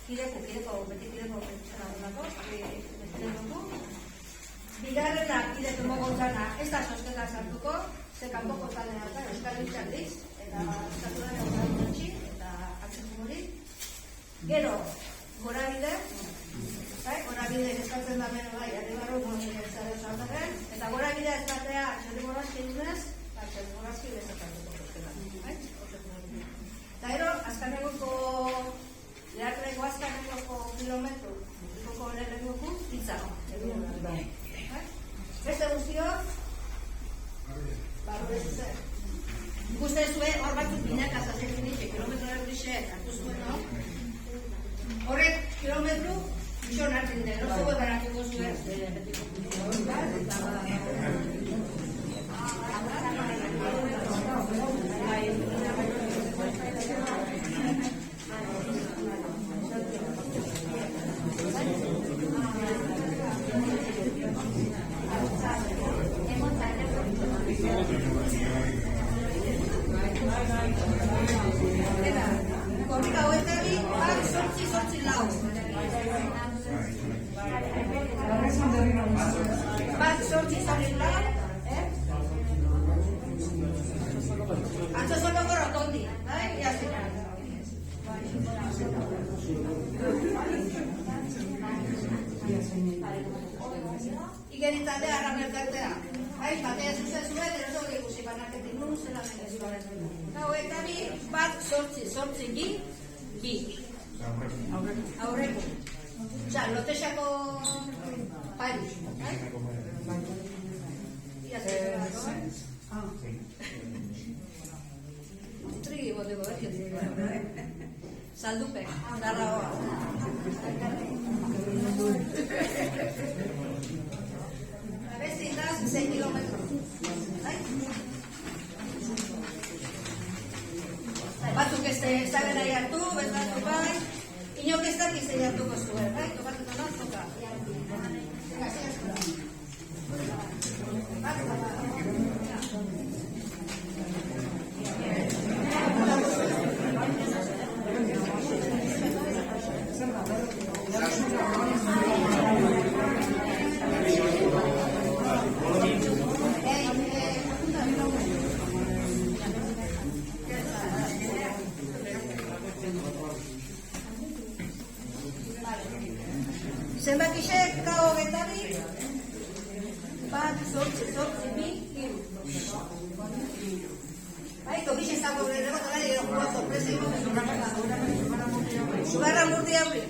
beti kideko pertsona dago, bigarrena kideko mogotzana ez da sosketa sartuko, ze kanpoko taldea da, Euskal Herritik, eta estatuaren aurrantzi eta atzen morik. Gero, gorabide eskatzen da beno bai, arribarro mobilizare saltarren, eta gorabidea eskatzea txerriborrazki dunez, txerriborrazki bezakatuko zela. Eta gero, azkanegoko lehatreko azkanegoko kilometro, ikoko lehenengoko pizza. Beste guztiok, barro ez zer. Ikusten zuen hor batzuk binaka zazekin ditu, kilometro erdixe hartu zuen, no? Horrek kilometro gizon hartzen dira, no zugu ebaratuko zuen. Korrika hoetari, bat sortzi lau. Bat sortzi lau, atzo soloko rotondi, iazera. Igeritaldea arramelkartea. Batea zuzen zuen, eroso ikusi banaketik nun zela menezioaren. Hoetari, bat sortzi bi. Aurreko. Lotexako pari. Iazera dago, Trigi boteko, Saldupe, Darraoa. Beste indaz, 6 kilometro. Batzuk ez zaben nahi hartu, bezbatu bai. Inok ez dakiz nahi hartuko zuen, bai? Tokatuko da, toka. Zenbakisek kao getari, bat sortzi bi, hiru. Tokixe zago gero, eta gero, sorpresa imo, sugarra murdi aurri.